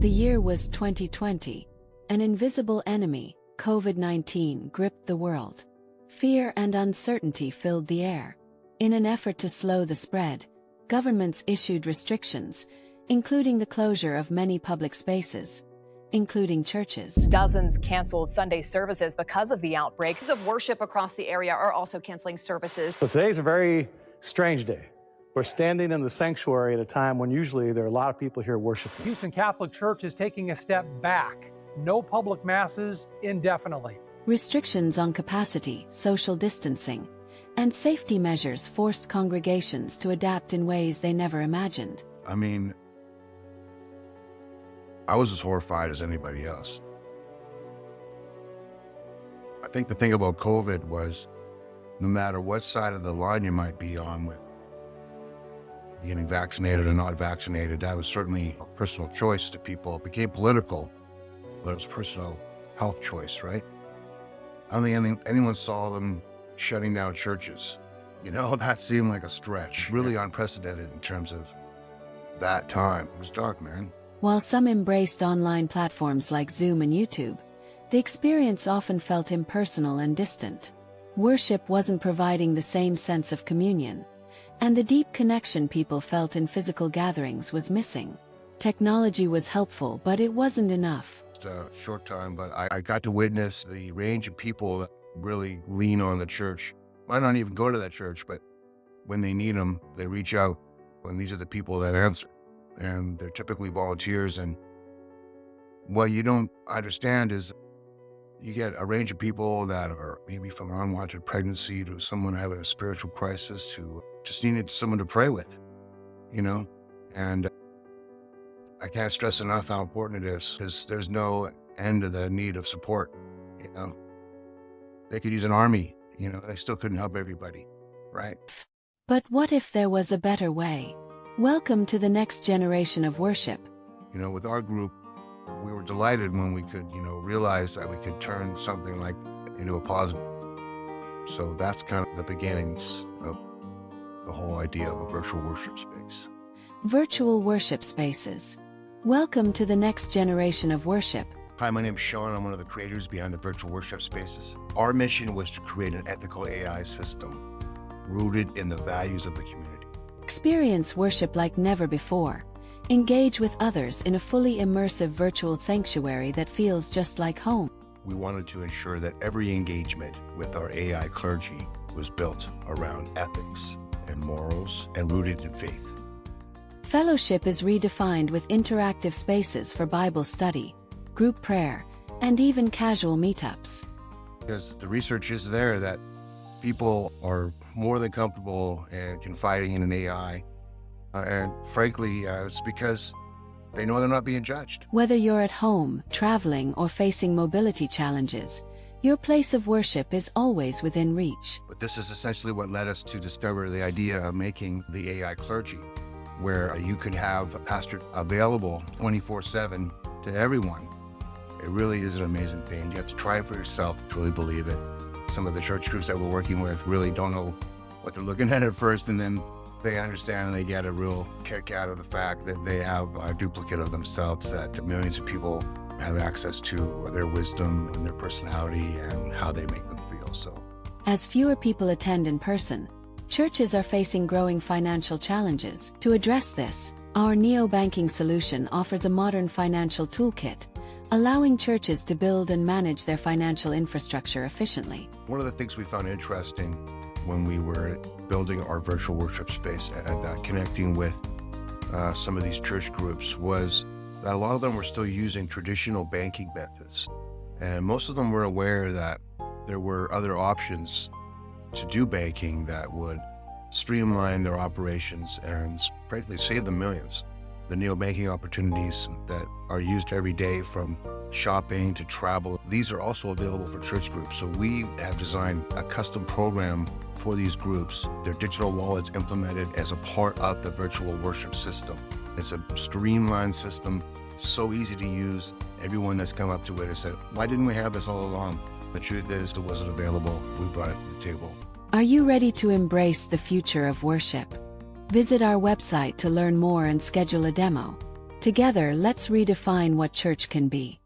The year was 2020. An invisible enemy, COVID-19, gripped the world. Fear and uncertainty filled the air. In an effort to slow the spread, governments issued restrictions, including the closure of many public spaces, including churches. Dozens canceled Sunday services because of the outbreak. Places of worship across the area are also canceling services. So today's a very strange day. We're standing in the sanctuary at a time when usually there are a lot of people here worshiping. Houston Catholic Church is taking a step back. No public masses indefinitely. Restrictions on capacity, social distancing, and safety measures forced congregations to adapt in ways they never imagined. I mean, I was as horrified as anybody else. I think the thing about COVID was, no matter what side of the line you might be on with getting vaccinated or not vaccinated, that was certainly a personal choice to people. It became political, but it was a personal health choice, right? I don't think anyone saw them shutting down churches. You know, that seemed like a stretch. Really unprecedented in terms of that time. It was dark, man. While some embraced online platforms like Zoom and YouTube, the experience often felt impersonal and distant. Worship wasn't providing the same sense of communion, and the deep connection people felt in physical gatherings was missing. Technology was helpful, but it wasn't enough. Just a short time, but I got to witness the range of people that really lean on the church. Might not even go to that church, but when they need them, they reach out, and these are the people that answer. And they're typically volunteers. And what you don't understand is you get a range of people that are maybe from an unwanted pregnancy to someone having a spiritual crisis to just needed someone to pray with, you know? And I can't stress enough how important it is, because there's no end to the need of support, you know? They could use an army, you know, they still couldn't help everybody, right? But what if there was a better way? Welcome to the next generation of worship. You know, with our group, we were delighted when we could, you know, realize that we could turn something like into a positive. So that's kind of the beginnings of the whole idea of a virtual worship space. Virtual worship spaces. Welcome to the next generation of worship. Hi, my name is Sean. I'm one of the creators behind the virtual worship spaces. Our mission was to create an ethical AI system rooted in the values of the community. Experience worship like never before. Engage with others in a fully immersive virtual sanctuary that feels just like home. We wanted to ensure that every engagement with our AI clergy was built around ethics and morals and rooted in faith. Fellowship is redefined with interactive spaces for Bible study, group prayer, and even casual meetups. Because the research is there that people are more than comfortable in confiding in an AI. And frankly, it's because they know they're not being judged. Whether you're at home, traveling, or facing mobility challenges, your place of worship is always within reach. But this is essentially what led us to discover the idea of making the AI clergy, where you could have a pastor available 24/7 to everyone. It really is an amazing thing. You have to try it for yourself to really believe it. Some of the church groups that we're working with really don't know what they're looking at first, and then they understand and they get a real kick out of the fact that they have a duplicate of themselves that millions of people have access to, their wisdom and their personality and how they make them feel. So, as fewer people attend in person, churches are facing growing financial challenges. To address this, our neobanking solution offers a modern financial toolkit, allowing churches to build and manage their financial infrastructure efficiently. One of the things we found interesting when we were building our virtual worship space and connecting with some of these church groups was that a lot of them were still using traditional banking methods. And most of them were aware that there were other options to do banking that would streamline their operations and frankly save them millions. The neobanking opportunities that are used every day, from shopping to travel, these are also available for church groups. So we have designed a custom program for these groups. Their digital wallets implemented as a part of the virtual worship system. It's a streamlined system, so easy to use. Everyone that's come up to it has said, why didn't we have this all along? The truth is, it wasn't available. We brought it to the table. Are you ready to embrace the future of worship? Visit our website to learn more and schedule a demo. Together, let's redefine what church can be.